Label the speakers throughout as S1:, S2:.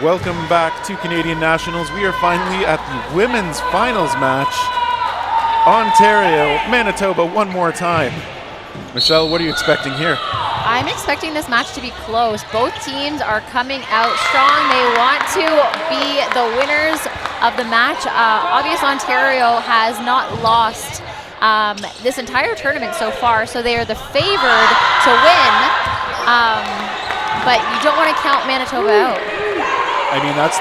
S1: Welcome back to Canadian Nationals. We are finally at the women's finals match. Ontario, Manitoba, one more time. Michelle, what are you expecting here?
S2: I'm expecting this match to be close. Both teams are coming out strong. They want to be the winners of the match. Obviously, Ontario has not lost this entire tournament so far, so they are the favored to win. But you don't want to count Manitoba out.
S1: I mean, that's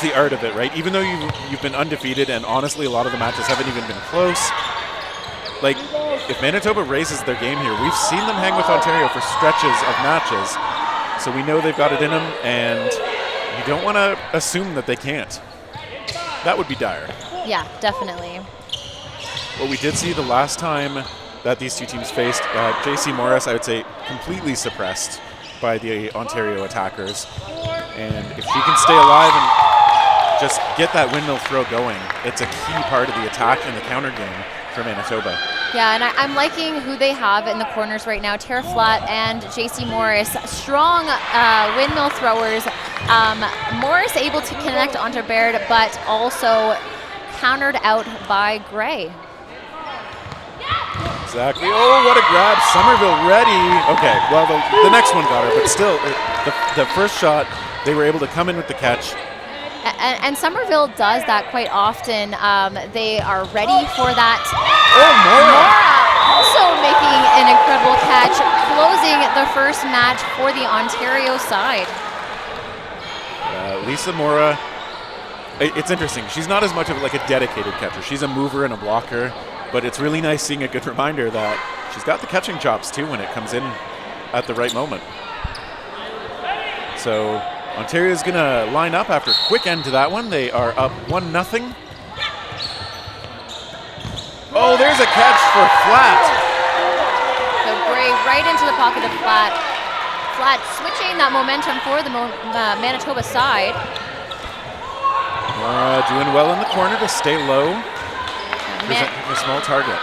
S1: the art of it, right? Even though you've been undefeated, and honestly, a lot of the matches haven't even been close. Like, if Manitoba raises their game here, we've seen them hang with Ontario for stretches of matches, so we know they've got it in them, and you don't want to assume that they can't. That would be dire.
S2: Yeah, definitely.
S1: What we did see the last time that these two teams faced, JC Morris, I would say, completely suppressed by the Ontario attackers. And if she can stay alive and just get that windmill throw going, it's a key part of the attack and the counter game for Manitoba.
S2: Yeah, and I'm liking who they have in the corners right now. Tara Flatt and JC Morris, strong windmill throwers. Morris able to connect onto Baird, but also countered out by Gray.
S1: Exactly. Oh, what a grab. Somerville ready. Okay, well, the next one got her, but still, the first shot, they were able to come in with the catch.
S2: And Somerville does that quite often. They are ready for that.
S1: Oh, Mora
S2: also making an incredible catch, closing the first match for the Ontario side.
S1: Lisa Mora, it's interesting. She's not as much of like a dedicated catcher. She's a mover and a blocker, but it's really nice seeing a good reminder that she's got the catching chops too when it comes in at the right moment. So Ontario's going to line up after a quick end to that one. They are up 1-0. Oh, there's a catch for Flatt.
S2: So Gray right into the pocket of Flatt. Flatt switching that momentum for the Manitoba side.
S1: Mora doing well in the corner to stay low. A small target.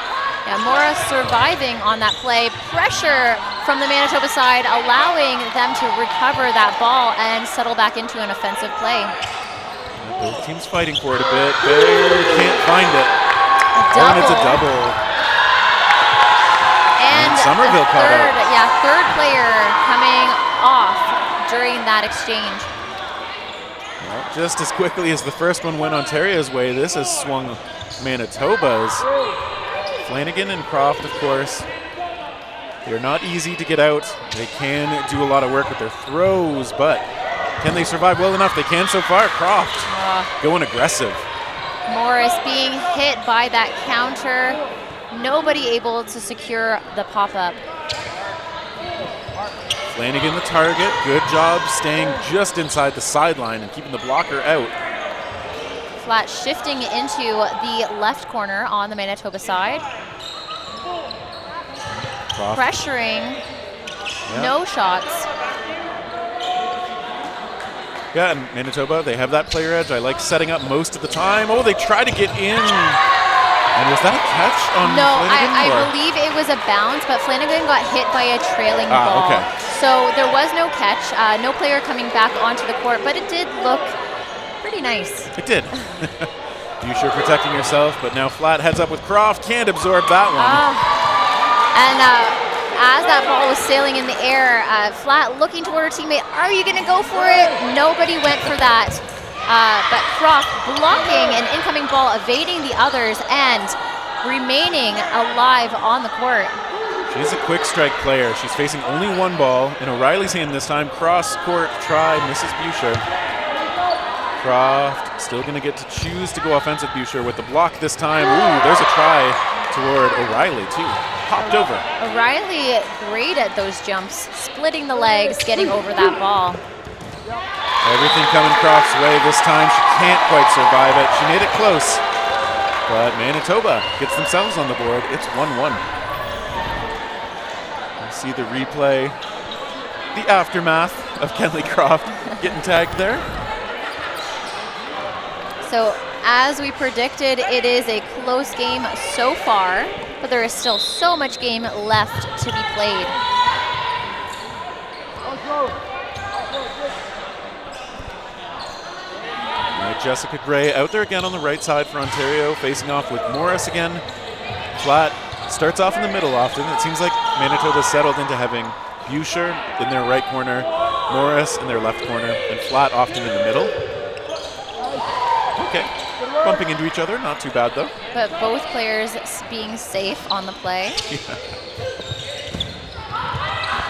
S2: Yeah, Mora surviving on that play. Pressure from the Manitoba side, allowing them to recover that ball and settle back into an offensive play.
S1: Both teams fighting for it a bit. Baird can't find it.
S2: Double.
S1: And it's a double.
S2: And
S1: Somerville caught out.
S2: Yeah, third player coming off during that exchange.
S1: Well, just as quickly as the first one went Ontario's way, this has swung Manitoba's. Flanagan and Croft, of course, they're not easy to get out. They can do a lot of work with their throws, but can they survive well enough? They can so far. Croft going aggressive.
S2: Morris being hit by that counter. Nobody able to secure the pop-up.
S1: Flanagan the target. Good job staying just inside the sideline and keeping the blocker out.
S2: Flatt shifting into the left corner on the Manitoba side.
S1: Croft.
S2: Pressuring. No shots.
S1: Yeah, and Manitoba, they have that player edge. I like setting up most of the time. Oh, they try to get in. And was that a catch on Flanagan?
S2: I believe it was a bounce, but Flanagan got hit by a trailing ball.
S1: Okay.
S2: So there was no catch, no player coming back onto the court, but it did look pretty nice.
S1: It did. Busher protecting herself, but now Flatt heads up with Croft. Can't absorb that one.
S2: And as that ball was sailing in the air, Flatt looking toward her teammate. Are you going to go for it? Nobody went for that. But Croft blocking an incoming ball, evading the others, and remaining alive on the court.
S1: She's a quick strike player. She's facing only one ball. In O'Reilly's hand this time. Cross court try, misses Busher. Croft still going to get to choose to go offensive. Busher with the block this time. Ooh, there's a try toward O'Reilly too. Popped over.
S2: O'Reilly great at those jumps, splitting the legs, getting over that ball.
S1: Everything coming Croft's way this time. She can't quite survive it. She made it close. But Manitoba gets themselves on the board. It's 1-1. You see the replay. The aftermath of Kenley Croft getting tagged there.
S2: So as we predicted, it is a close game so far, but there is still so much game left to be played.
S1: Jessica Gray out there again on the right side for Ontario, facing off with Morris again. Flat starts off in the middle often. It seems like Manitoba settled into having Boucher in their right corner, Morris in their left corner, and Flat often in the middle. Okay, bumping into each other, not too bad though.
S2: But both players being safe on the play.
S1: Yeah.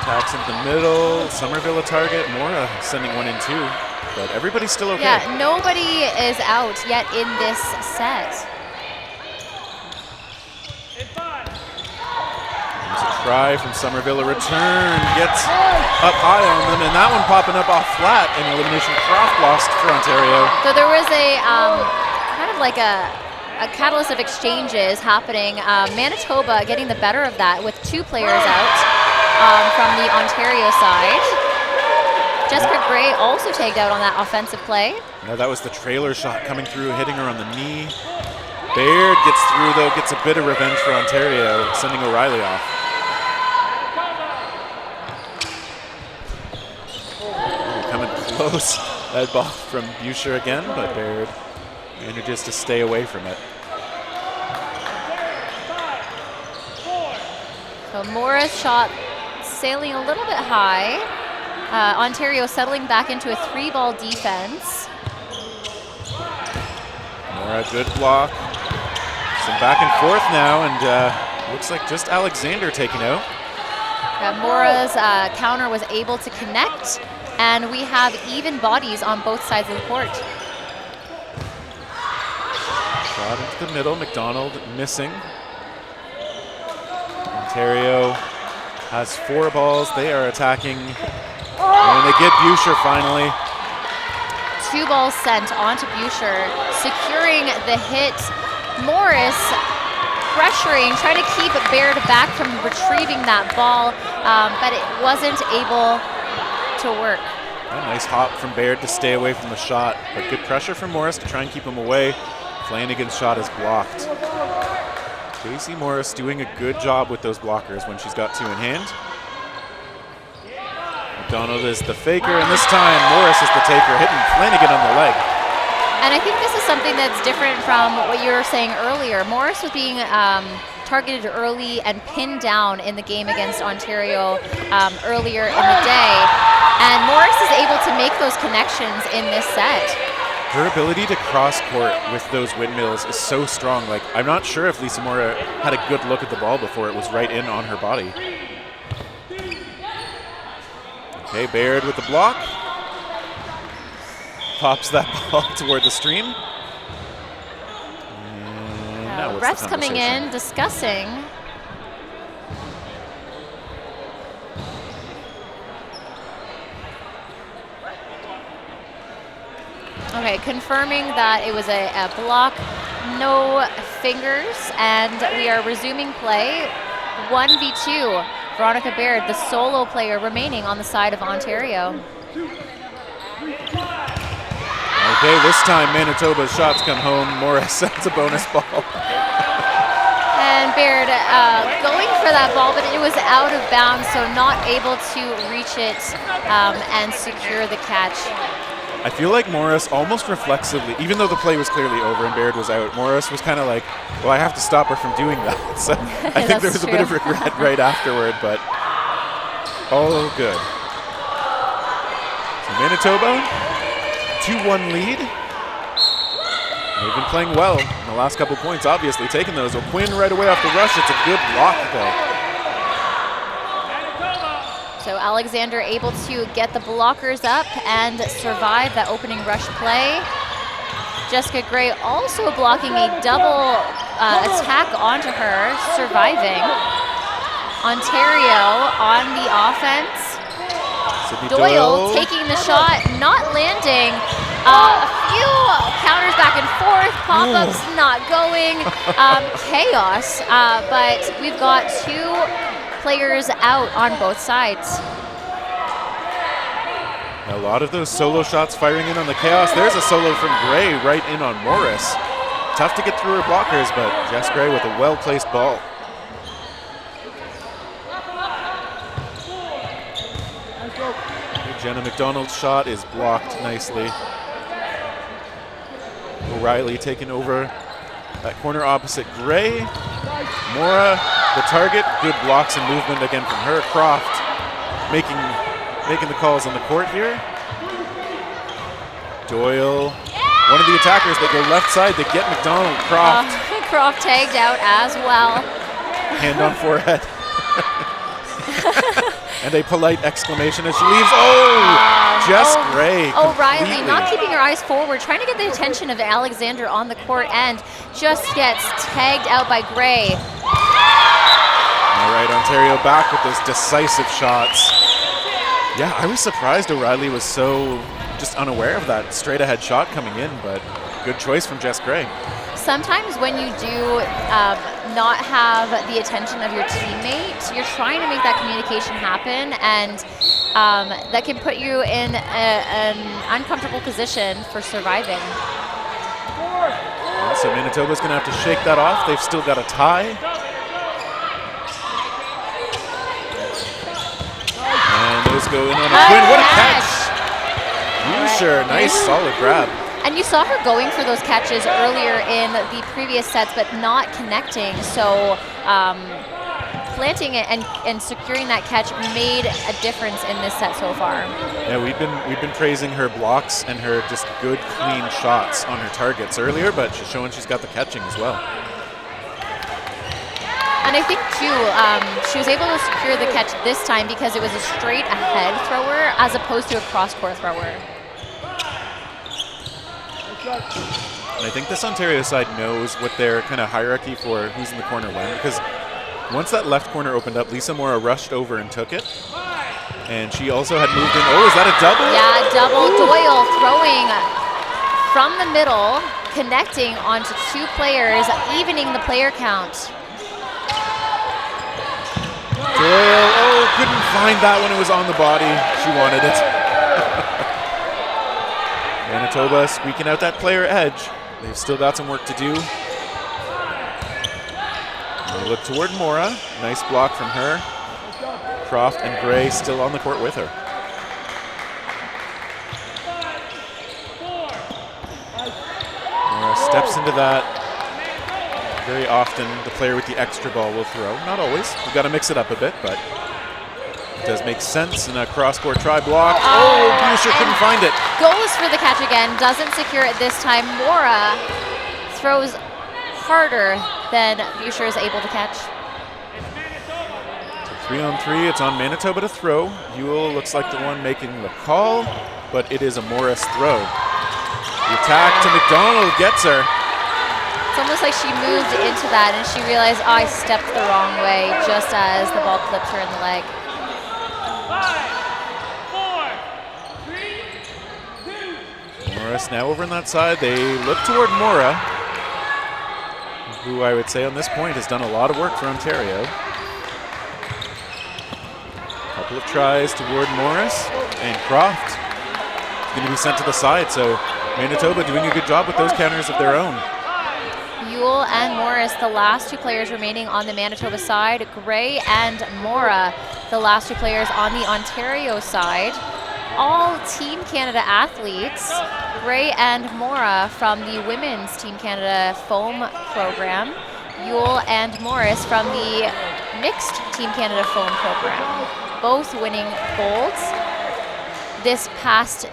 S1: Attacks into the middle, Somerville a target, Mora sending one in too, but everybody's still okay.
S2: Yeah, nobody is out yet in this set.
S1: There's a try from Somerville, a return, gets up high on them, and that one popping up off Flat, and elimination Croft lost for Ontario.
S2: So there was a kind of like a catalyst of exchanges happening. Manitoba getting the better of that with 2 players out from the Ontario side. Jessica Gray also tagged out on that offensive play.
S1: Yeah, that was the trailer shot coming through, hitting her on the knee. Baird gets through though, gets a bit of revenge for Ontario, sending O'Reilly off. Coming close. That ball from Boucher again, but Baird manages to stay away from it.
S2: So Morris shot sailing a little bit high. Ontario settling back into a 3-ball defense.
S1: Mora, good block. Some back and forth now, and looks like just Alexander taken out.
S2: Mora's counter was able to connect, and we have even bodies on both sides of the court.
S1: Shot into the middle, McDonald missing. Ontario has 4 balls. They are attacking, and they get Boucher finally.
S2: 2 balls sent onto Boucher, securing the hit. Morris pressuring, trying to keep Baird back from retrieving that ball, but it wasn't able to work.
S1: A nice hop from Baird to stay away from the shot, but good pressure from Morris to try and keep him away. Flanagan's shot is blocked. Casey Morris doing a good job with those blockers when she's got 2 in hand. McDonald is the faker, and this time Morris is the taker, hitting Flanagan on the leg.
S2: And I think this is something that's different from what you were saying earlier. Morris was being targeted early and pinned down in the game against Ontario earlier in the day. And Morris is able to make those connections in this set.
S1: Her ability to cross court with those windmills is so strong. Like, I'm not sure if Lisa Mora had a good look at the ball before it was right in on her body. Okay, Baird with the block. Pops that ball toward the stream. And now what's
S2: refs
S1: the
S2: coming in, discussing. Okay, confirming that it was a block, no fingers, and we are resuming play. 1v2. Veronica Baird, the solo player remaining on the side of Ontario.
S1: Okay, this time Manitoba's shots come home. Morris sends a bonus ball.
S2: And Baird going for that ball, but it was out of bounds, so not able to reach it and secure the catch.
S1: I feel like Morris almost reflexively, even though the play was clearly over and Baird was out, Morris was kind of like, well, I have to stop her from doing that. So I think there was a bit of regret right afterward, but all good. So Manitoba, 2-1 lead. They've been playing well in the last couple points, obviously taking those. O'Quinn right away off the rush. It's a good block though.
S2: So Alexander able to get the blockers up and survive that opening rush play. Jessica Gray also blocking a double attack onto her, surviving. Ontario on the offense. Doyle taking the shot, not landing. A few counters back and forth, pop-ups not going. Chaos, but we've got 2 players out on both sides.
S1: A lot of those solo shots firing in on the chaos. There's a solo from Gray right in on Morris. Tough to get through her blockers, but Jess Gray with a well-placed ball. Jenna McDonald's shot is blocked nicely. O'Reilly taking over that corner opposite Gray. Mora, the target. Good blocks and movement again from her. Croft making the calls on the court here. Doyle, one of the attackers. They go left side. They get McDonald. Croft.
S2: Croft tagged out as well.
S1: Hand on forehead. And a polite exclamation as she leaves. Oh, Jess Gray.
S2: O'Reilly not keeping her eyes forward, trying to get the attention of Alexander on the court and just gets tagged out by Gray.
S1: All right, Ontario back with those decisive shots. Yeah, I was surprised O'Reilly was so just unaware of that straight ahead shot coming in, but good choice from Jess Gray.
S2: Sometimes when you do not have the attention of your teammate, you're trying to make that communication happen, and that can put you in an uncomfortable position for surviving.
S1: So Manitoba's going to have to shake that off. They've still got a tie. And those go in on a twin. What a catch! Sure, nice solid grab.
S2: And you saw her going for those catches earlier in the previous sets, but not connecting. So planting it and securing that catch made a difference in this set so far.
S1: Yeah, we've been praising her blocks and her just good, clean shots on her targets earlier, but she's showing she's got the catching as well.
S2: And I think too, she was able to secure the catch this time because it was a straight ahead thrower as opposed to a cross-court thrower.
S1: And I think this Ontario side knows what their kind of hierarchy for who's in the corner when, because once that left corner opened up, Lisa Mora rushed over and took it. And she also had moved in. Oh, is that a double?
S2: Yeah, double. Doyle throwing from the middle, connecting onto two players, evening the player count.
S1: Doyle, couldn't find that when it was on the body. She wanted it. Manitoba squeaking out that player edge. They've still got some work to do. They look toward Mora. Nice block from her. Croft and Gray still on the court with her. Mora steps into that. Very often the player with the extra ball will throw. Not always. We've got to mix it up a bit, but it does make sense in a cross-court try block. Buscher couldn't find it.
S2: Goes for the catch again, doesn't secure it this time. Mora throws harder than Buscher is able to catch.
S1: 3-on-3, it's on Manitoba to throw. Ewell looks like the one making the call, but it is a Morris throw. The attack to McDonald gets her.
S2: It's almost like she moved into that and she realized, I stepped the wrong way just as the ball clipped her in the leg.
S1: 5, 4, 3, 2. Morris now over on that side. They look toward Mora, who I would say on this point has done a lot of work for Ontario. Couple of tries toward Morris, and Croft is going to be sent to the side. So Manitoba doing a good job with those counters of their own.
S2: Ewell and Morris, the last two players remaining on the Manitoba side. Gray and Mora, the last two players on the Ontario side. All Team Canada athletes. Gray and Mora from the Women's Team Canada foam program. Ewell and Morris from the Mixed Team Canada foam program. Both winning golds this past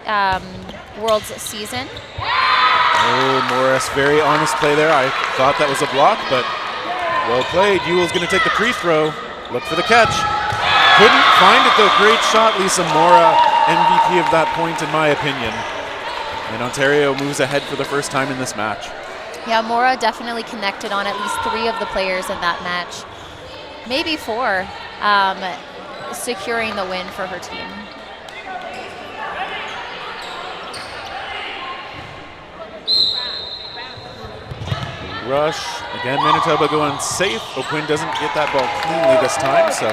S2: World's season.
S1: Oh, Morris, very honest play there. I thought that was a block, but well played. Ewell's going to take the free throw. Look for the catch. Couldn't find it though. Great shot, Lisa Mora. MVP of that point, in my opinion. And Ontario moves ahead for the first time in this match.
S2: Yeah, Mora definitely connected on at least 3 of the players in that match. Maybe 4, securing the win for her team.
S1: Rush. Again, Manitoba going safe. O'Quinn doesn't get that ball cleanly this time, so.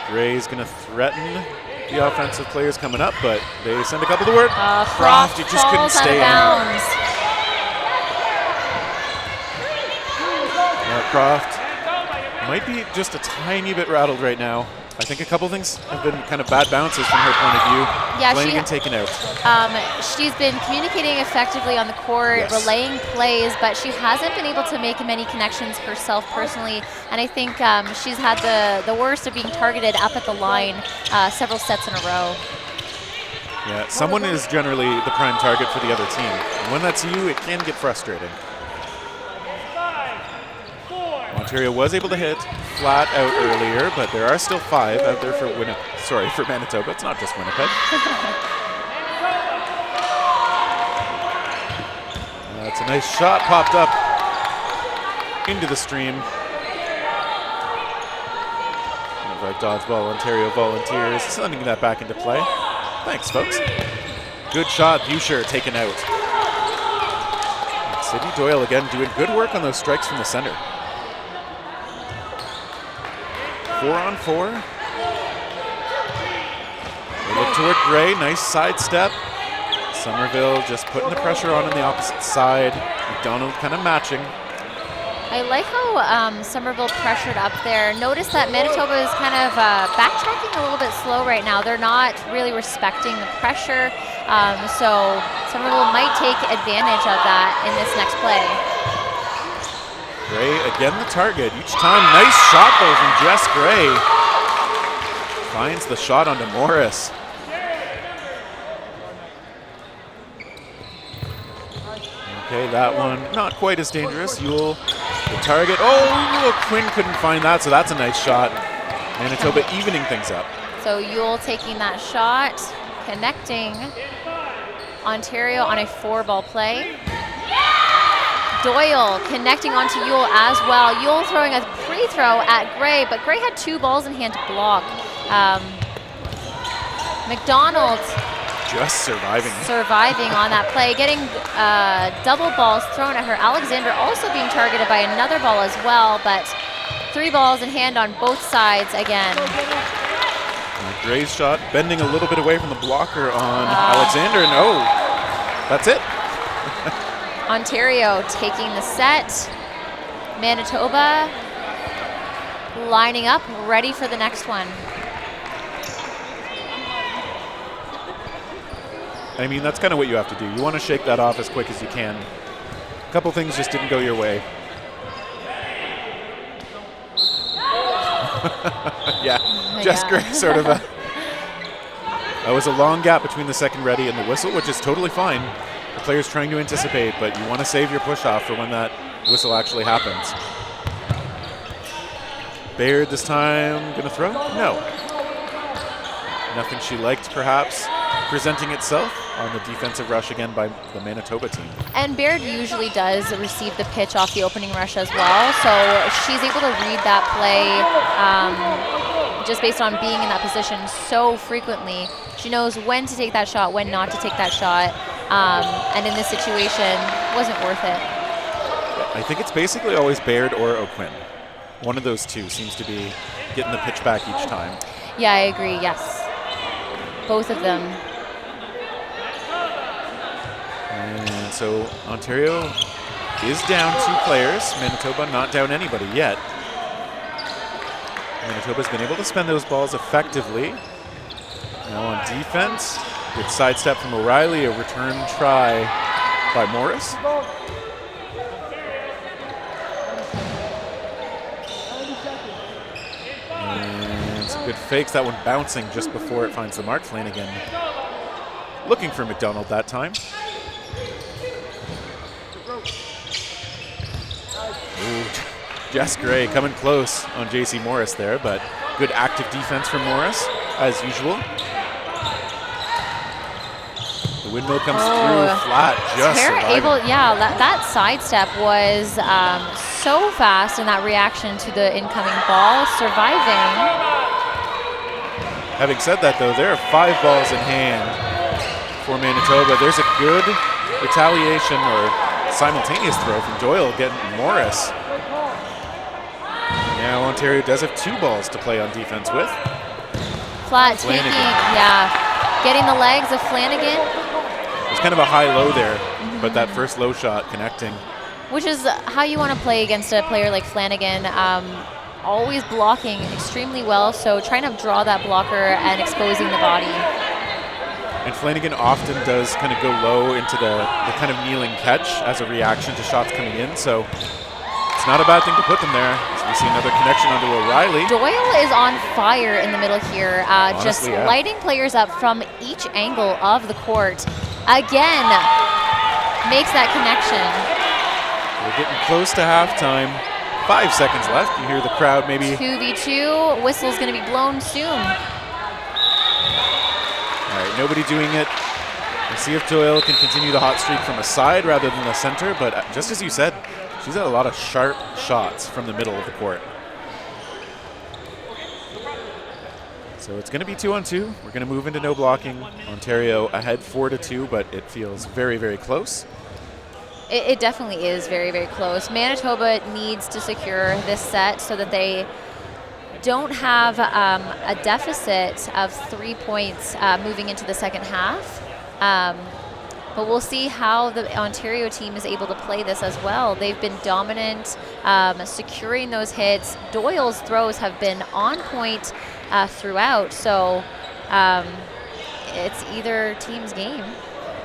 S1: Gray's going to threaten the offensive players coming up, but they send a couple to work.
S2: Croft
S1: you just couldn't stay in.
S2: Yeah,
S1: Croft might be just a tiny bit rattled right now. I think a couple things have been kind of bad bounces from her point of view.
S2: Yeah,
S1: Flanagan taken out.
S2: She's been communicating effectively on the court,
S1: Yes.
S2: relaying plays, but she hasn't been able to make many connections herself personally. And I think she's had the worst of being targeted up at the line several sets in a row.
S1: Yeah, someone is generally the prime target for the other team. And when that's you, it can get frustrating. Ontario was able to hit flat out earlier, but there are still 5 out there for for Manitoba. It's not just Winnipeg. That's a nice shot, popped up into the stream. Our dodgeball Ontario Volunteers sending that back into play. Thanks, folks. Good shot, Boucher taken out. And Sydney Doyle again doing good work on those strikes from the center. 4-on-4. They look toward Gray, nice sidestep. Somerville just putting the pressure on the opposite side. McDonald kind of matching.
S2: I like how Somerville pressured up there. Notice that Manitoba is kind of backtracking a little bit slow right now. They're not really respecting the pressure, so Somerville might take advantage of that in this next play.
S1: Gray again the target each time. Nice shot though from Jess Gray. Finds the shot onto Morris. Okay, that one not quite as dangerous. Ewell, the target. Oh, Quinn couldn't find that, so that's a nice shot. Manitoba evening things up.
S2: So Ewell taking that shot, connecting Ontario on a 4-ball play. Doyle connecting onto Ewell as well. Ewell throwing a free throw at Gray, but Gray had 2 balls in hand to block. McDonald
S1: just surviving
S2: on that play, getting double balls thrown at her. Alexander also being targeted by another ball as well, but 3 balls in hand on both sides again.
S1: And Gray's shot bending a little bit away from the blocker on Alexander, and that's it.
S2: Ontario taking the set. Manitoba lining up, ready for the next one.
S1: I mean, that's kind of what you have to do. You want to shake that off as quick as you can. A couple things just didn't go your way. Yeah, Jess Gray sort of that was a long gap between the second ready and the whistle, which is totally fine. The player's trying to anticipate, but you want to save your push-off for when that whistle actually happens. Baird this time going to throw? No. Nothing she liked, perhaps, presenting itself on the defensive rush again by the Manitoba team.
S2: And Baird usually does receive the pitch off the opening rush as well, so she's able to read that play just based on being in that position so frequently. She knows when to take that shot, when not to take that shot, and in this situation, wasn't worth it.
S1: I think it's basically always Baird or O'Quinn. One of those two seems to be getting the pitch back each time.
S2: Yeah, I agree, yes. Both of them.
S1: And so Ontario is down 2 players. Manitoba not down anybody yet. Manitoba's been able to spend those balls effectively. Now on defense, good sidestep from O'Reilly, a return try by Morris. And some good fakes, that one bouncing just before it finds the mark. Flanagan looking for McDonald that time. Ooh, Jess Gray coming close on JC Morris there, but good active defense from Morris, as usual. The windmill comes through flat, just surviving.
S2: That sidestep was so fast in that reaction to the incoming ball, surviving.
S1: Having said that, though, there are 5 balls in hand for Manitoba. There's a good retaliation or simultaneous throw from Doyle getting Morris. Now Ontario does have 2 balls to play on defense with.
S2: Flat taking, getting the legs of Flanagan.
S1: There's kind of a high-low there, but that first low shot connecting.
S2: Which is how you want to play against a player like Flanagan. always blocking extremely well, so trying to draw that blocker and exposing the body.
S1: And Flanagan often does kind of go low into the kind of kneeling catch as a reaction to shots coming in, so it's not a bad thing to put them there. So we see another connection onto O'Reilly.
S2: Doyle is on fire in the middle here, just
S1: yeah.
S2: lighting players up from each angle of the court. Again, makes that connection.
S1: We're getting close to halftime. 5 seconds left. You hear the crowd maybe.
S2: 2v2. Whistle's going to be blown soon.
S1: All right, nobody doing it. We'll see if Doyle can continue the hot streak from a side rather than the center. But just as you said, she's had a lot of sharp shots from the middle of the court. So it's going to be 2-on-2. We're going to move into no blocking. Ontario ahead 4-2, but it feels very, very close.
S2: It definitely is very, very close. Manitoba needs to secure this set so that they don't have a deficit of 3 points moving into the second half. But we'll see how the Ontario team is able to play this as well. They've been dominant, securing those hits. Doyle's throws have been on point throughout, so it's either team's game.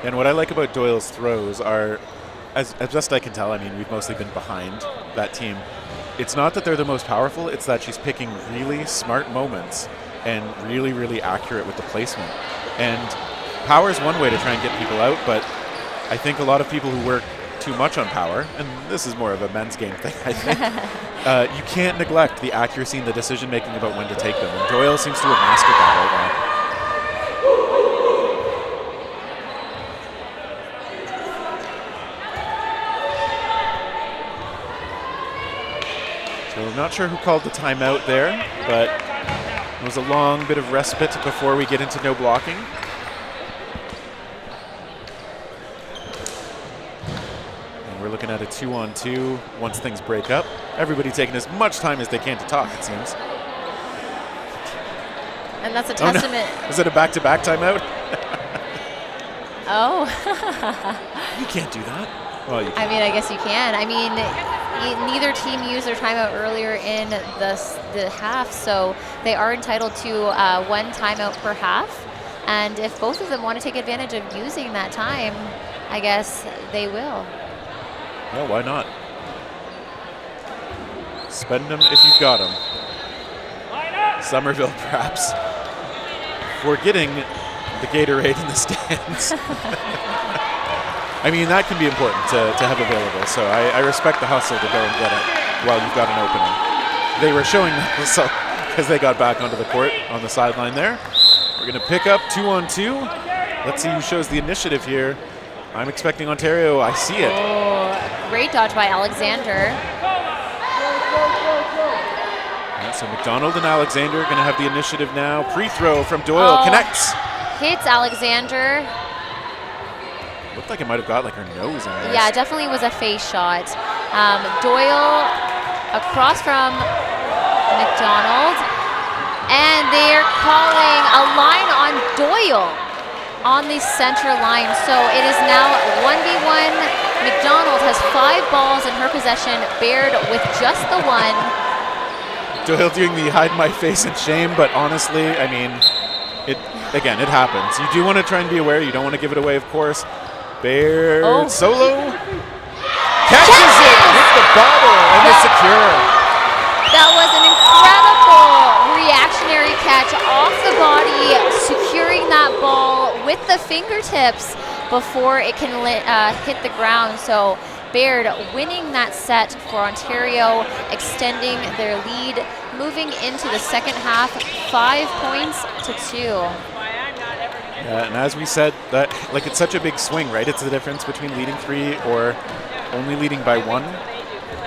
S1: And what I like about Doyle's throws are, as best I can tell, I mean, we've mostly been behind that team. It's not that they're the most powerful, it's that she's picking really smart moments and really, really accurate with the placement. And power is one way to try and get people out, but I think a lot of people who work too much on power, and this is more of a men's game thing, I think, you can't neglect the accuracy and the decision-making about when to take them. And Doyle seems to have mastered that right now. So I'm not sure who called the timeout there, but it was a long bit of respite before we get into no blocking. And we're looking at a 2-on-2 once things break up. Everybody taking as much time as they can to talk, it seems.
S2: And that's a testament.
S1: Oh, no. Is it a back-to-back timeout?
S2: Oh.
S1: You can't do that. Well, you can.
S2: I mean, I guess you can. I mean, neither team used their timeout earlier in the half, so they are entitled to one timeout per half. And if both of them want to take advantage of using that time, I guess they will.
S1: Well, why not? Spend them if you've got them. Somerville perhaps forgetting the Gatorade in the stands. I mean, that can be important to have available, so I respect the hustle to go and get it while you've got an opening. They were showing that so because they got back onto the court on the sideline there. We're going to pick up 2-on-2. Let's see who shows the initiative here. I'm expecting Ontario. I see it.
S2: Oh, great dodge by Alexander.
S1: Yeah, so McDonald and Alexander are going to have the initiative now. Pre-throw from Doyle connects.
S2: Hits Alexander.
S1: Looked like it might have got like her nose on this.
S2: Yeah, it definitely was a face shot. Doyle across from McDonald. And they're calling a line on Doyle on the center line. So it is now 1v1. McDonald has 5 balls in her possession. Baird with just the one.
S1: Doyle doing the hide my face in shame, but honestly, I mean, it happens. You do want to try and be aware. You don't want to give it away, of course. Baird solo. Catches it with the bottle and it's secure.
S2: That was an incredible reactionary catch off the body, securing that ball with the fingertips before it can hit the ground. So Baird winning that set for Ontario, extending their lead, moving into the second half, 5 points to 2.
S1: Yeah, and as we said, that it's such a big swing, right? It's the difference between leading 3 or only leading by 1.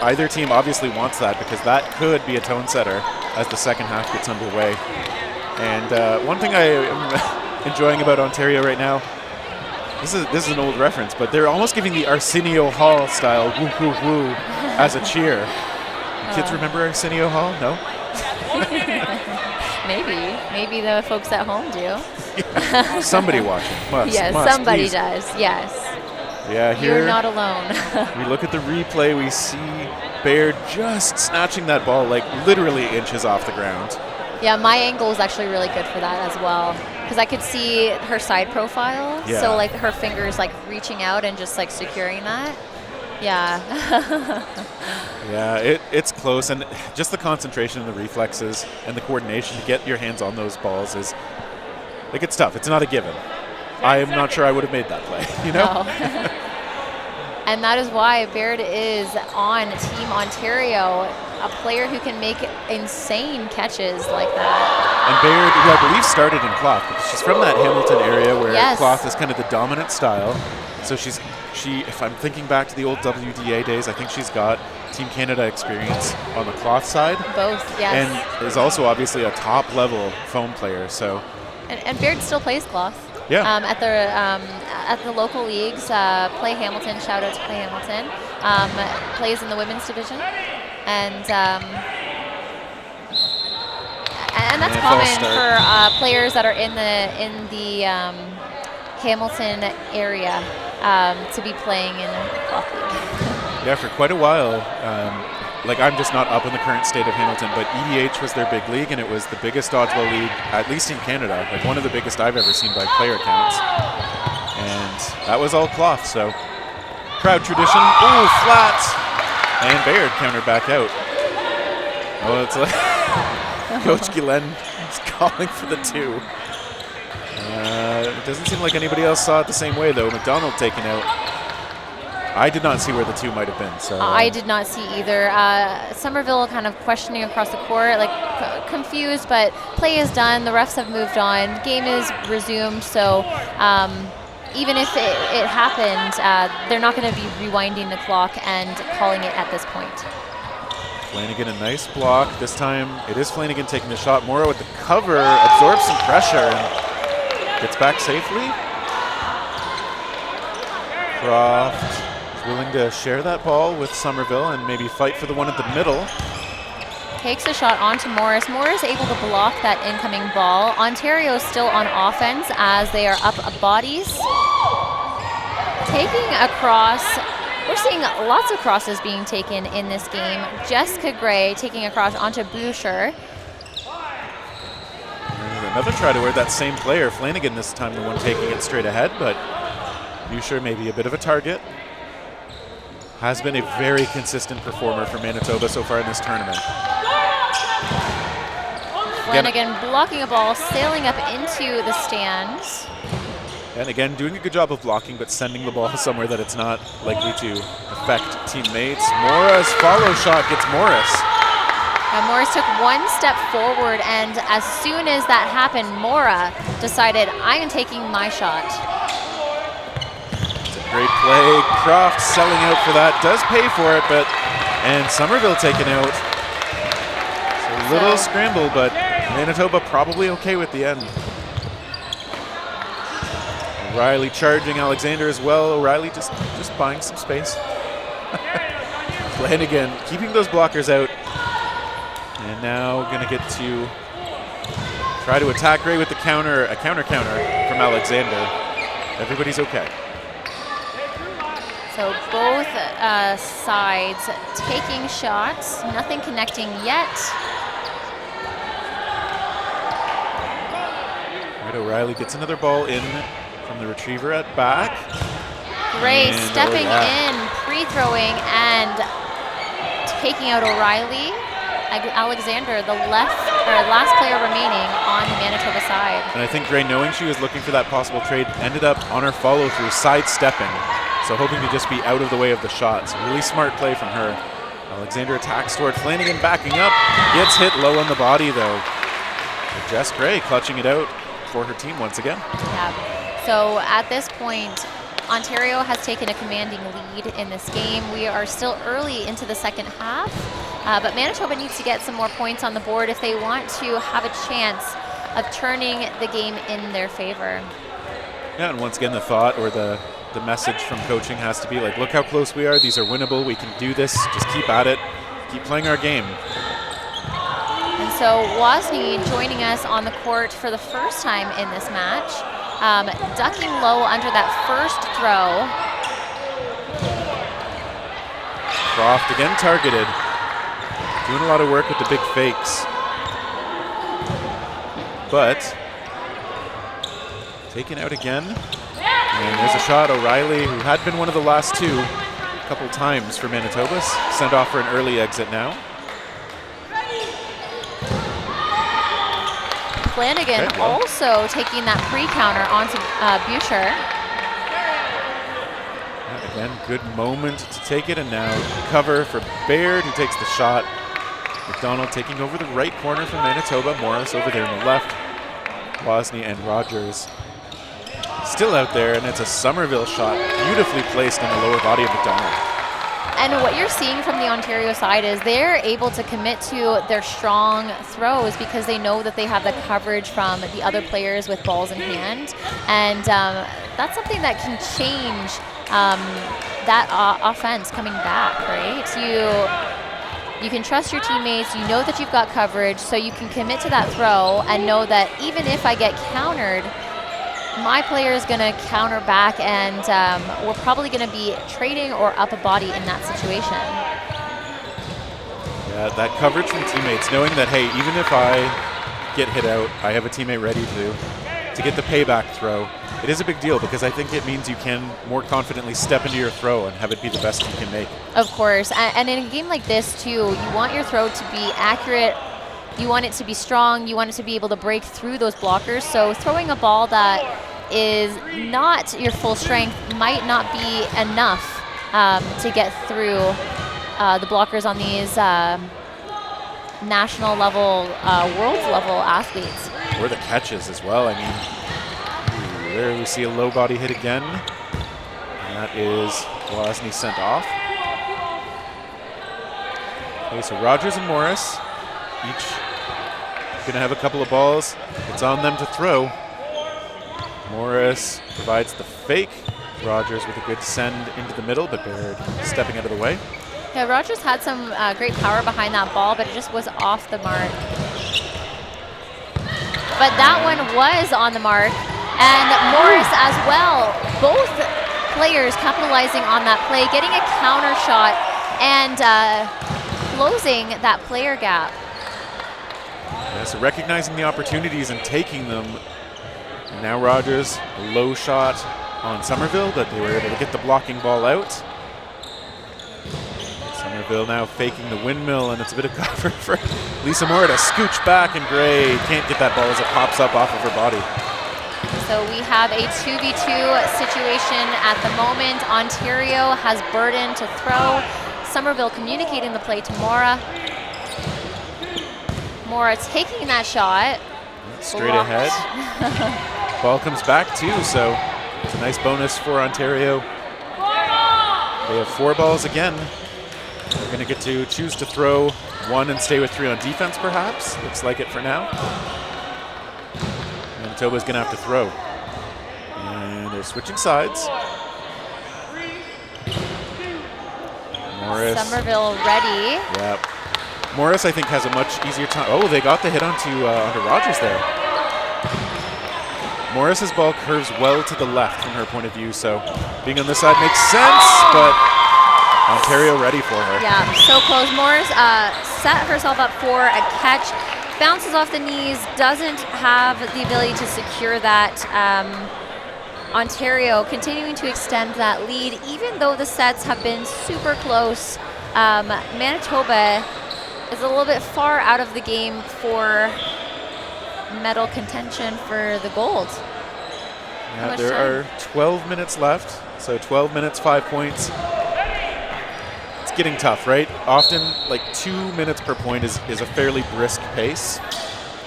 S1: Either team obviously wants that because that could be a tone setter as the second half gets underway. And one thing I am enjoying about Ontario right now, this is an old reference, but they're almost giving the Arsenio Hall style woo woo woo as a cheer. Kids remember Arsenio Hall? No?
S2: Maybe the folks at home do.
S1: Yeah. Somebody watching.
S2: Yes, somebody does. Yes.
S1: Yeah, here
S2: you're not alone.
S1: we look at the replay. We see Baird just snatching that ball like literally inches off the ground.
S2: Yeah, my angle was actually really good for that as well, because I could see her side profile.
S1: Yeah.
S2: So like her fingers like reaching out and just like securing that. Yeah.
S1: Yeah, it's close, and just the concentration and the reflexes and the coordination to get your hands on those balls is like, it's tough. It's not a given. I am not sure I would have made that play, you know?
S2: No. And that is why Baird is on Team Ontario, a player who can make insane catches like that.
S1: And Baird, who I believe started in cloth, because she's from that Hamilton area where
S2: Yes.
S1: cloth is kind of the dominant style. So she, if I'm thinking back to the old WDA days, I think she's got Team Canada experience on the cloth side.
S2: Both, yes.
S1: And is also obviously a top level foam player. So.
S2: And Baird still plays cloth.
S1: Yeah.
S2: At the local leagues, Play Hamilton. Shout out to Play Hamilton. Plays in the women's division, and that's common for players that are in the Hamilton area to be playing in a cloth league.
S1: Yeah, for quite a while. Like, I'm just not up in the current state of Hamilton, but EDH was their big league, and it was the biggest dodgeball league, at least in Canada, like one of the biggest I've ever seen by player counts. And that was all cloth, so crowd tradition. Ooh, flat! And Baird countered back out. Oh, it's like Coach Gillen is calling for the 2. It doesn't seem like anybody else saw it the same way, though. McDonald taken out. I did not see where the 2 might have been. So
S2: I did not see either. Somerville kind of questioning across the court, like confused, but play is done. The refs have moved on. Game is resumed. So even if it happened, they're not going to be rewinding the clock and calling it at this point.
S1: Flanagan, a nice block. This time it is Flanagan taking the shot. Mora with the cover, absorbs some pressure and gets back safely. Croft willing to share that ball with Somerville and maybe fight for the one at the middle.
S2: Takes a shot onto Morris. Morris able to block that incoming ball. Ontario still on offense as they are up bodies. Taking across, we're seeing lots of crosses being taken in this game. Jessica Gray taking a cross onto Boucher.
S1: Another try to wear that same player. Flanagan this time the one taking it straight ahead, but Boucher maybe a bit of a target. Has been a very consistent performer for Manitoba so far in this tournament.
S2: Flanagan blocking a ball, sailing up into the stands.
S1: And again, doing a good job of blocking, but sending the ball somewhere that it's not likely to affect teammates. Mora's follow shot gets Morris.
S2: Morris took one step forward, and as soon as that happened, Mora decided, I am taking my shot.
S1: Great play. Croft selling out for that. Does pay for it, and Somerville taken out. It's a little scramble, but Manitoba probably okay with the end. O'Reilly charging Alexander as well. O'Reilly just buying some space. Flanagan keeping those blockers out. And now gonna get to try to attack Gray with the counter, a counter from Alexander. Everybody's okay.
S2: So both sides taking shots, nothing connecting yet.
S1: Right, O'Reilly gets another ball in from the retriever at back.
S2: Gray
S1: And
S2: stepping in, pre-throwing, and taking out O'Reilly. Alexander, the last player remaining on the Manitoba side.
S1: And I think Gray, knowing she was looking for that possible trade, ended up on her follow-through, sidestepping. So hoping to just be out of the way of the shots. Really smart play from her. Alexander attacks toward Flanagan, backing up. Gets hit low on the body, though. Jess Gray clutching it out for her team once again.
S2: Yeah. So at this point, Ontario has taken a commanding lead in this game. We are still early into the second half, but Manitoba needs to get some more points on the board if they want to have a chance of turning the game in their favor.
S1: Yeah, and once again, the thought or the message from coaching has to be like, look how close we are. These are winnable. We can do this. Just keep at it. Keep playing our game.
S2: And so Wozni joining us on the court for the first time in this match. Ducking low under that first throw.
S1: Croft again targeted. Doing a lot of work with the big fakes. But taken out again. And there's a shot. O'Reilly, who had been one of the last two a couple times for Manitoba, sent off for an early exit now.
S2: Flanagan also taking that pre-counter onto Boucher.
S1: Again, good moment to take it, and now cover for Baird, who takes the shot. McDonald taking over the right corner for Manitoba. Morris over there on the left. Wozni and Rogers still out there, and it's a Somerville shot, beautifully placed on the lower body of McDonald.
S2: And what you're seeing from the Ontario side is they're able to commit to their strong throws because they know that they have the coverage from the other players with balls in hand. And that's something that can change that offense coming back, right? You can trust your teammates, you know that you've got coverage, so you can commit to that throw and know that even if I get countered, my player is going to counter back, and we're probably going to be trading or up a body in that situation.
S1: Yeah, that coverage from teammates, knowing that, hey, even if I get hit out, I have a teammate ready to get the payback throw. It is a big deal because I think it means you can more confidently step into your throw and have it be the best you can make.
S2: Of course, and in a game like this too, you want your throw to be accurate. You want it to be strong. You want it to be able to break through those blockers. So throwing a ball that is not your full strength might not be enough to get through the blockers on these national level, world level athletes.
S1: Or the catches as well. I mean, there we see a low body hit again. And that is Wozni sent off. Okay, so Rogers and Morris each going to have a couple of balls. It's on them to throw. Morris provides the fake. Rogers with a good send into the middle, but Baird stepping out of the way.
S2: Yeah, Rogers had some great power behind that ball, but it just was off the mark. But that one was on the mark. And Morris as well. Both players capitalizing on that play, getting a counter shot and closing that player gap.
S1: Yeah, so recognizing the opportunities and taking them. And now Rogers, a low shot on Somerville, but they were able to get the blocking ball out. Somerville now faking the windmill, and it's a bit of cover for Lisa Moore to scooch back, and Gray can't get that ball as it pops up off of her body.
S2: So we have a 2v2 situation at the moment. Ontario has Burden to throw. Somerville communicating the play to Mora. Mora taking that shot.
S1: Straight ahead. Ball comes back too, so it's a nice bonus for Ontario. They have 4 balls again. They're going to get to choose to throw 1 and stay with 3 on defense, perhaps. Looks like it for now. Manitoba's going to have to throw. And they're switching sides. Morris.
S2: Somerville ready.
S1: Yep. Morris, I think, has a much easier time. Oh, they got the hit onto Rogers there. Morris's ball curves well to the left from her point of view, so being on this side makes sense, but Ontario ready for her.
S2: Yeah, so close. Morris set herself up for a catch, bounces off the knees, doesn't have the ability to secure that. Ontario continuing to extend that lead, even though the sets have been super close. Manitoba is a little bit far out of the game for medal contention for the gold.
S1: Yeah, there are 12 minutes left, so 12 minutes, 5 points. It's getting tough, right? Often, like 2 minutes per point is a fairly brisk pace.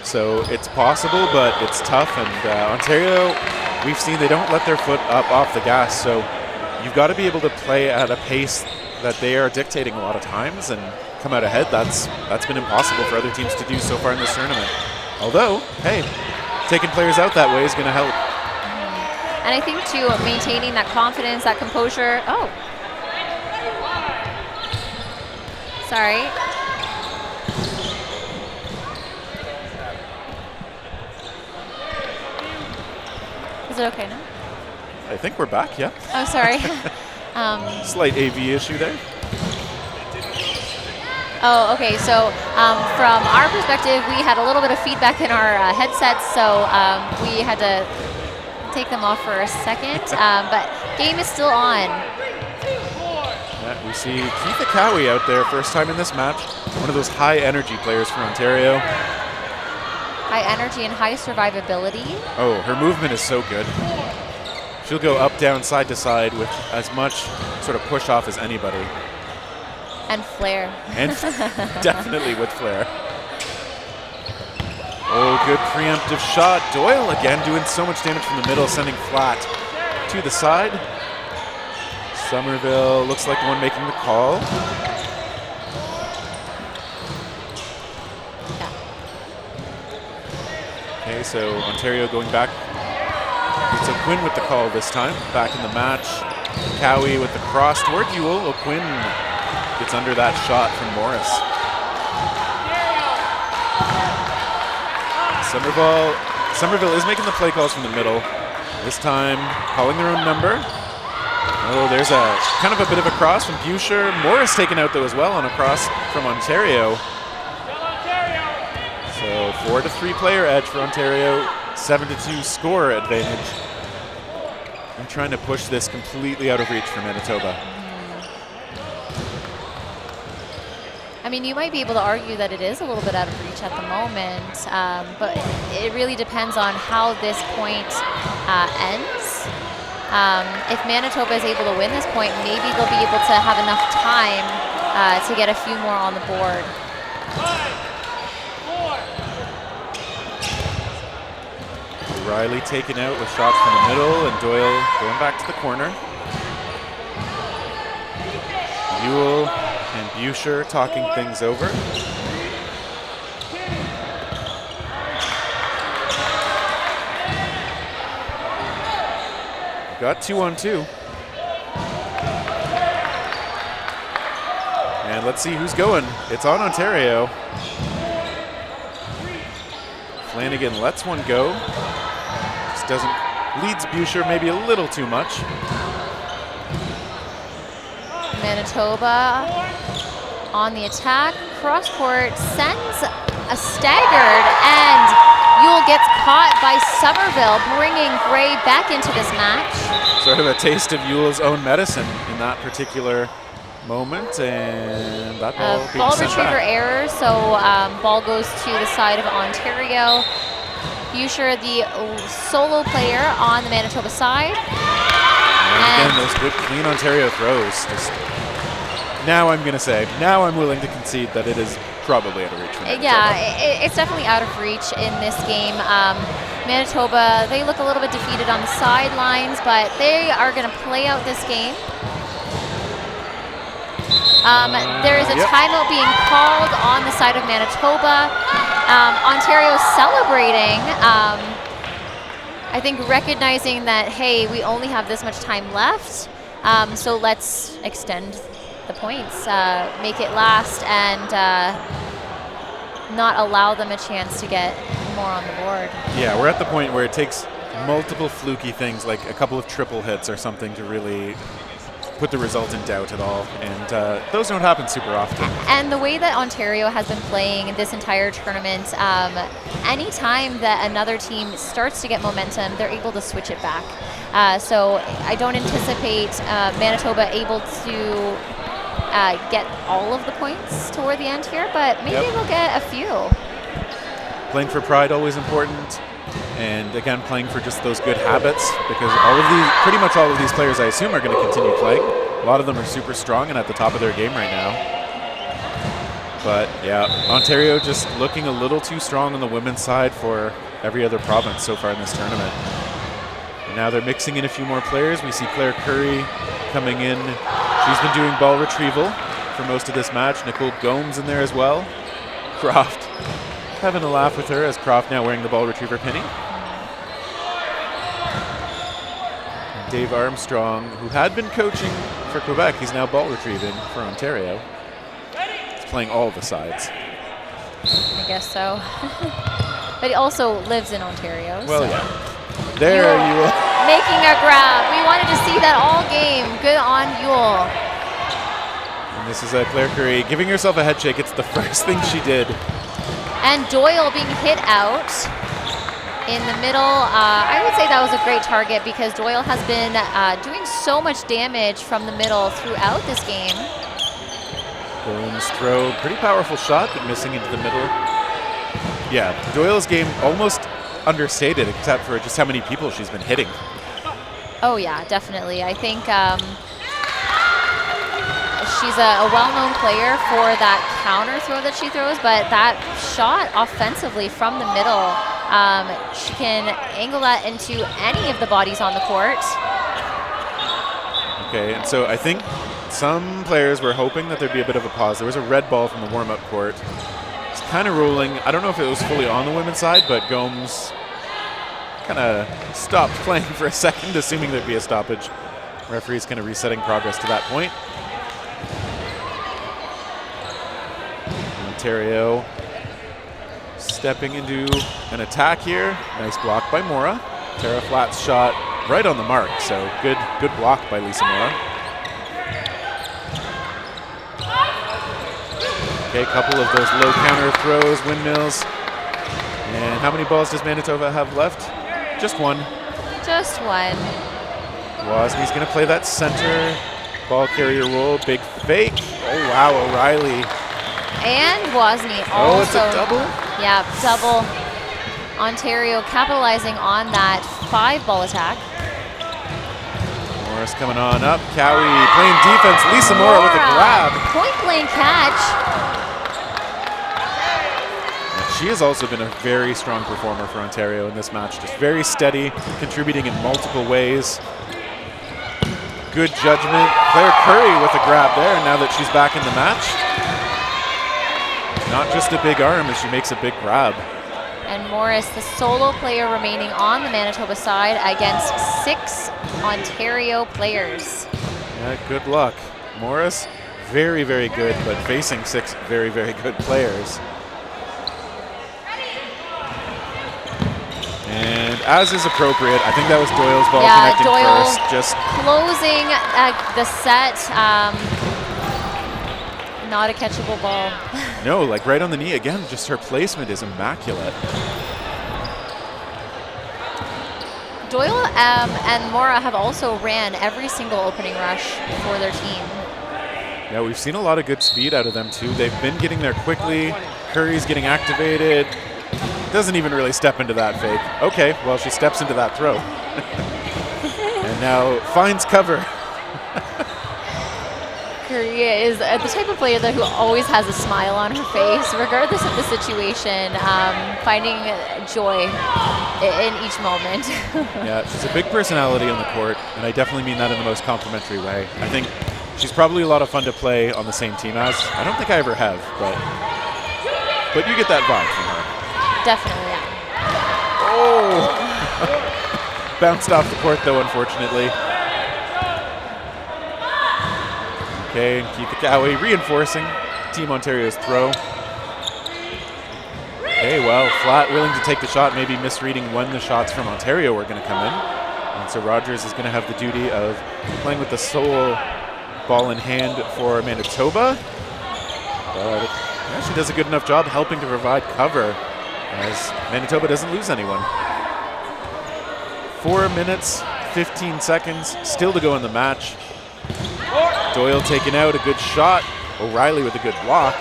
S1: So it's possible, but it's tough. And Ontario, we've seen they don't let their foot up off the gas. So you've got to be able to play at a pace that they are dictating a lot of times and come out ahead. That's been impossible for other teams to do so far in this tournament. Although, hey, taking players out that way is going to help.
S2: And I think, too, maintaining that confidence, that composure. Oh. Sorry. Is it okay now?
S1: I think we're back, yeah.
S2: Oh, sorry.
S1: Slight AV issue there.
S2: Oh, okay. So from our perspective, we had a little bit of feedback in our headsets, so we had to take them off for a second. But game is still on.
S1: Yeah, we see Keith Akawi out there, first time in this match. One of those high energy players from Ontario.
S2: High energy and high survivability.
S1: Oh, her movement is so good. She'll go up, down, side to side with as much sort of push off as anybody.
S2: And flair.
S1: And definitely with flair. Oh, good preemptive shot. Doyle again doing so much damage from the middle, sending flat to the side. Somerville looks like the one making the call.
S2: Yeah.
S1: Okay, so Ontario going back. It's O'Quinn with the call this time, back in the match. Cowie with the cross toward Ewell. O'Quinn gets under that shot from Morris. Somerville is making the play calls from the middle. This time calling their own number. Oh, there's a kind of a bit of a cross from Boucher. Morris taken out though as well on a cross from Ontario. So 4-3 player edge for Ontario, 7-2 score advantage. I'm trying to push this completely out of reach for Manitoba.
S2: I mean, you might be able to argue that it is a little bit out of reach at the moment, but it really depends on how this point ends. If Manitoba is able to win this point, maybe they'll be able to have enough time to get a few more on the board.
S1: Riley taken out with shots from the middle, and Doyle going back to the corner. Ewell and Boucher talking things over. Got 2-on-2. And let's see who's going. It's on Ontario. Flanagan lets one go. Just doesn't, leads Boucher maybe a little too much.
S2: Manitoba on the attack. Cross court sends a staggered, and Ewell gets caught by Somerville, bringing Gray back into this match.
S1: Sort of a taste of Ewell's own medicine in that particular moment, and that ball being
S2: ball
S1: sent
S2: retriever
S1: back.
S2: error, so ball goes to the side of Ontario. Boucher, the solo player on the Manitoba side.
S1: And again, those good clean Ontario throws. Just now I'm willing to concede that it is probably out of reach for Manitoba.
S2: Yeah, it's definitely out of reach in this game. Manitoba, they look a little bit defeated on the sidelines, but they are going to play out this game. There is a timeout being called on the side of Manitoba. Ontario celebrating, I think recognizing that, hey, we only have this much time left, so let's extend the points, make it last, and not allow them a chance to get more on the board. Yeah,
S1: we're at the point where it takes multiple fluky things, like a couple of triple hits or something, to really put the result in doubt at all, and those don't happen super often.
S2: And the way that Ontario has been playing this entire tournament, anytime that another team starts to get momentum, they're able to switch it back. So I don't anticipate Manitoba able to get all of the points toward the end here, but maybe we'll get a few.
S1: Playing for pride, always important. And again, playing for just those good habits, because pretty much all of these players, I assume, are going to continue playing. A lot of them are super strong and at the top of their game right now. But yeah, Ontario just looking a little too strong on the women's side for every other province so far in this tournament. And now they're mixing in a few more players. We see Claire Curry coming in. She's been doing ball retrieval for most of this match. Nicole Gomes in there as well. Croft having a laugh with her, as Croft now wearing the ball retriever penny. And Dave Armstrong, who had been coaching for Quebec, he's now ball retrieving for Ontario. He's playing all the sides.
S2: I guess so. But he also lives in Ontario.
S1: Well,
S2: so.
S1: yeah. There you are.
S2: Making a grab. We wanted to see that all game. Good on Ewell.
S1: And this is Claire Curry giving herself a head shake. It's the first thing she did.
S2: And Doyle being hit out in the middle. I would say that was a great target because Doyle has been doing so much damage from the middle throughout this game.
S1: Gomes throw, pretty powerful shot, but missing into the middle. Yeah, Doyle's game almost understated except for just how many people she's been hitting.
S2: Oh yeah, definitely. I think she's a well-known player for that counter throw that she throws, but that shot offensively from the middle, she can angle that into any of the bodies on the court.
S1: Okay, and so I think some players were hoping that there'd be a bit of a pause. There was a red ball from the warm-up court. It's kind of rolling. I don't know if it was fully on the women's side, but Gomes kind of stopped playing for a second, assuming there'd be a stoppage. Referee's kind of resetting progress to that point. Ontario stepping into an attack here. Nice block by Mora. Tara Flatt's shot right on the mark, so good block by Lisa Mora. Okay, a couple of those low counter throws, windmills. And how many balls does Manitoba have left? Just one.
S2: Just one.
S1: Wozni going to play that center ball carrier role. Big fake. Oh, wow, O'Reilly.
S2: And Wozni also.
S1: Oh, it's a double?
S2: Yeah, double. Ontario capitalizing on that 5-ball attack.
S1: Morris coming on up. Cowie playing defense. Lisa Mora with a grab.
S2: Point blank catch.
S1: She has also been a very strong performer for Ontario in this match. Just very steady, contributing in multiple ways. Good judgment. Claire Curry with a grab there now that she's back in the match. Not just a big arm as she makes a big grab.
S2: And Morris, the solo player remaining on the Manitoba side against 6 Ontario players.
S1: Yeah, good luck. Morris, very, very good, but facing 6 very, very good players. And as is appropriate, I think that was Doyle's ball connecting
S2: Doyle
S1: first. Just
S2: closing the set. Not a catchable ball.
S1: no, like right on the knee again. Just her placement is immaculate.
S2: Doyle and Mora have also ran every single opening rush for their team.
S1: Yeah, we've seen a lot of good speed out of them too. They've been getting there quickly. Curry's getting activated. Doesn't even really step into that fake. Okay, well, she steps into that throw. And now finds cover.
S2: Curry is the type of player who always has a smile on her face, regardless of the situation, finding joy in each moment.
S1: Yeah, she's a big personality on the court, and I definitely mean that in the most complimentary way. I think she's probably a lot of fun to play on the same team as. I don't think I ever have, but you get that vibe from her.
S2: Definitely.
S1: Oh! Bounced off the court, though, unfortunately. Okay, and Keith Cowie reinforcing Team Ontario's throw. Okay, well, Flatt willing to take the shot, maybe misreading when the shots from Ontario were going to come in. And so Rogers is going to have the duty of playing with the sole ball in hand for Manitoba. But yeah, she does a good enough job helping to provide cover as Manitoba doesn't lose anyone. 4 minutes, 15 seconds, still to go in the match. Doyle taken out, a good shot. O'Reilly with a good block.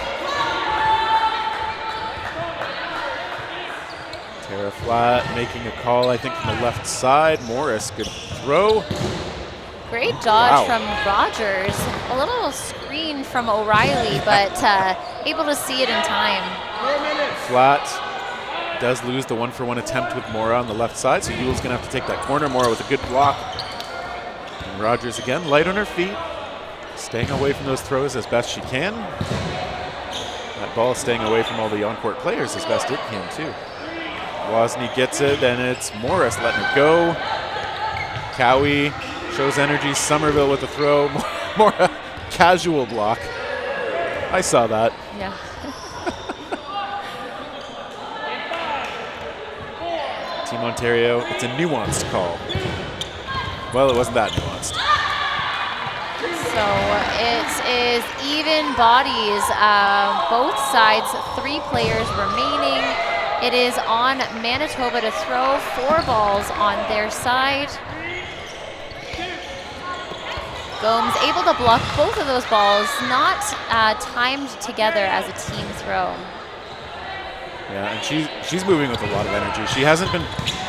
S1: Tara Flatt making a call, I think, from the left side. Morris, good throw.
S2: Great dodge from Rogers. A little screen from O'Reilly, but able to see it in time.
S1: Flatt does lose the 1-for-1 attempt with Mora on the left side, so Yule's going to have to take that corner. Mora with a good block. And Rogers again, light on her feet, staying away from those throws as best she can. That ball is staying away from all the on-court players as best it can, too. Wozni gets it, and it's Morris letting it go. Cowie shows energy. Somerville with the throw. Mora, casual block. I saw that.
S2: Yeah.
S1: Team Ontario, it's a nuanced call. Well, it wasn't that nuanced.
S2: So it is even bodies, both sides, 3 players remaining. It is on Manitoba to throw 4 balls on their side. Gomes able to block both of those balls, not timed together as a team throw.
S1: Yeah, and she's moving with a lot of energy. She hasn't been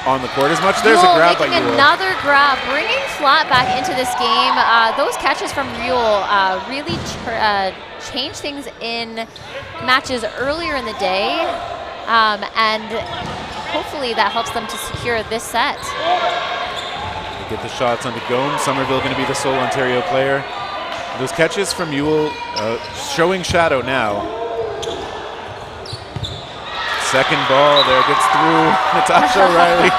S1: on the court as much. There's a grab by Yule.
S2: Another grab, bringing Flat back into this game. Those catches from Yule really changed things in matches earlier in the day, and hopefully that helps them to secure this set.
S1: Get the shots onto Gomes. Somerville going to be the sole Ontario player. Those catches from Yule showing shadow now. Second ball there gets through. Natasha O'Reilly.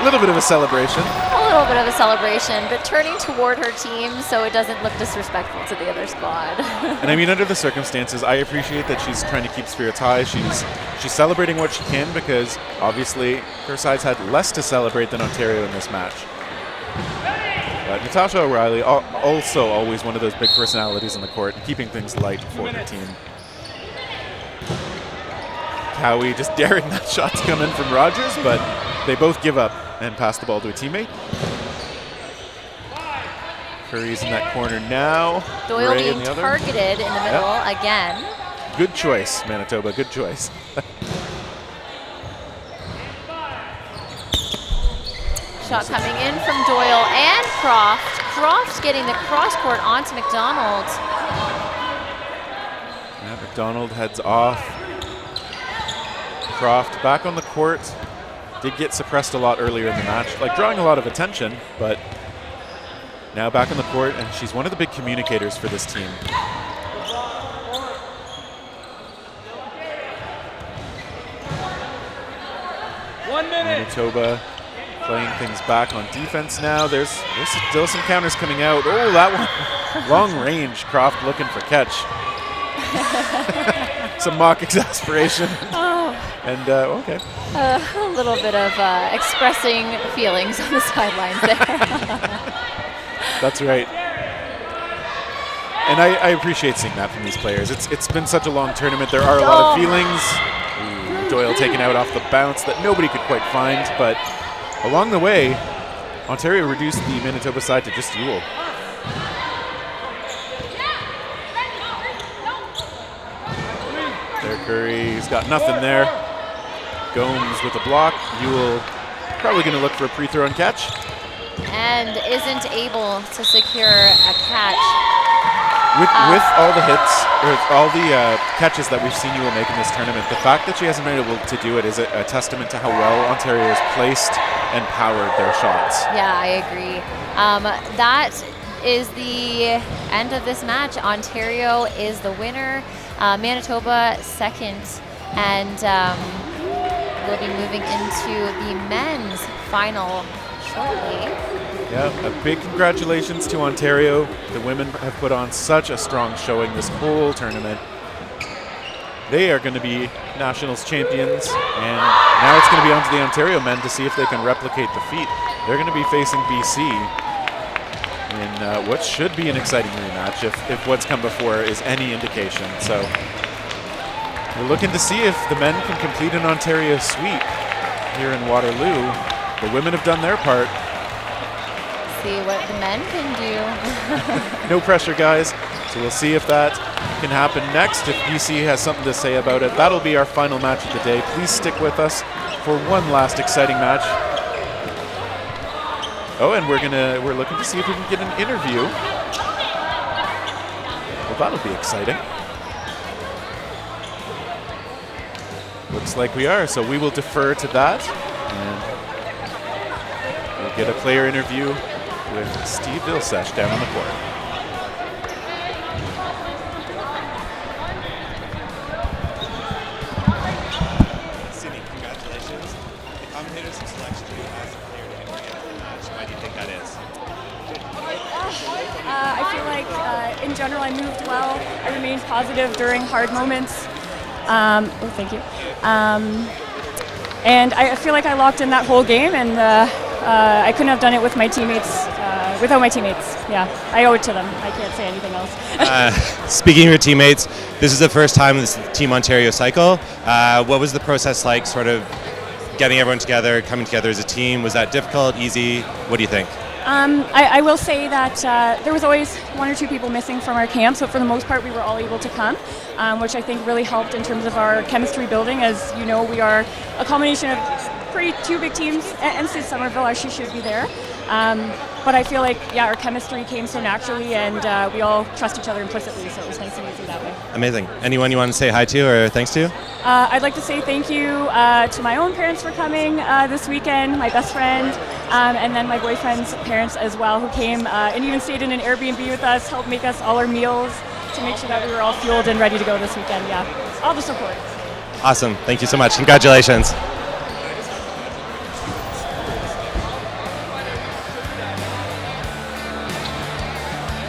S1: A little bit of a celebration.
S2: A little bit of a celebration, but turning toward her team so it doesn't look disrespectful to the other squad.
S1: And I mean, under the circumstances, I appreciate that she's trying to keep spirits high. She's celebrating what she can because obviously her side's had less to celebrate than Ontario in this match. But Natasha O'Reilly, also always one of those big personalities on the court, keeping things light for her team. Cowie just daring that shot to come in from Rogers, but they both give up and pass the ball to a teammate. Curry's in that corner now.
S2: Doyle
S1: Ray
S2: being targeted in the middle again.
S1: Good choice, Manitoba, good choice.
S2: Shot coming in from Doyle and Croft. Croft getting the cross court onto McDonald.
S1: Yeah, McDonald heads off. Croft back on the court. Did get suppressed a lot earlier in the match, like drawing a lot of attention, but now back on the court, and she's one of the big communicators for this team. Manitoba playing things back on defense now. There's still some counters coming out. Oh, that one. Long range. Croft looking for catch. Some mock exasperation.
S2: Oh.
S1: And, okay.
S2: A little bit of expressing feelings on the sidelines there.
S1: That's right. And I appreciate seeing that from these players. It's been such a long tournament. There are a lot of feelings. Ooh, Doyle taken out off the bounce that nobody could quite find. But along the way, Ontario reduced the Manitoba side to just Yule. There, Curry's got nothing there. Gomes with a block. Yule probably going to look for a pre-throw and catch.
S2: And isn't able to secure a catch.
S1: With all the hits, or all the catches that we've seen Yule make in this tournament, the fact that she hasn't been able to do it is a testament to how well Ontario has placed and powered their shots.
S2: Yeah, I agree. That is the end of this match. Ontario is the winner. Manitoba second, and we'll be moving into the men's final shortly.
S1: Yeah, a big congratulations to Ontario. The women have put on such a strong showing this whole tournament. They are going to be Nationals champions, and now it's going to be on to the Ontario men to see if they can replicate the feat. They're going to be facing BC in what should be an exciting rematch if what's come before is any indication. So we're looking to see if the men can complete an Ontario sweep here in Waterloo. The women have done their part.
S2: See what the men can do.
S1: No pressure, guys. So we'll see if that can happen next. If BC has something to say about it, that'll be our final match of the day. Please stick with us for one last exciting match. Oh, and we're looking to see if we can get an interview. Well, that'll be exciting. Looks like we are, so we will defer to that. And we'll get a player interview with Steve Vilsesh down on the court.
S3: Sydney, congratulations. The commentators have selected you as a player to interview after the match. Why do you think that is?
S4: I feel like in general I moved well. I remained positive during hard moments. Thank you. And I feel like I locked in that whole game, and I couldn't have done it with my teammates without my teammates. Yeah, I owe it to them. I can't say anything else.
S3: Speaking of your teammates, this is the first time this Team Ontario cycle. What was the process like, sort of getting everyone together, coming together as a team? Was that difficult, easy? What do you think?
S4: I will say that there was always 1 or 2 people missing from our camp, so for the most part we were all able to come, which I think really helped in terms of our chemistry building. As you know, we are a combination of 2 big teams, and since Somerville actually should be there. But I feel like, yeah, our chemistry came so naturally, and we all trust each other implicitly, so it was nice and easy that way.
S3: Amazing. Anyone you want to say hi to or thanks to?
S4: I'd like to say thank you to my own parents for coming this weekend, my best friend, and then my boyfriend's parents as well, who came and even stayed in an Airbnb with us, helped make us all our meals to make sure that we were all fueled and ready to go this weekend. Yeah, all the support.
S3: Awesome. Thank you so much. Congratulations.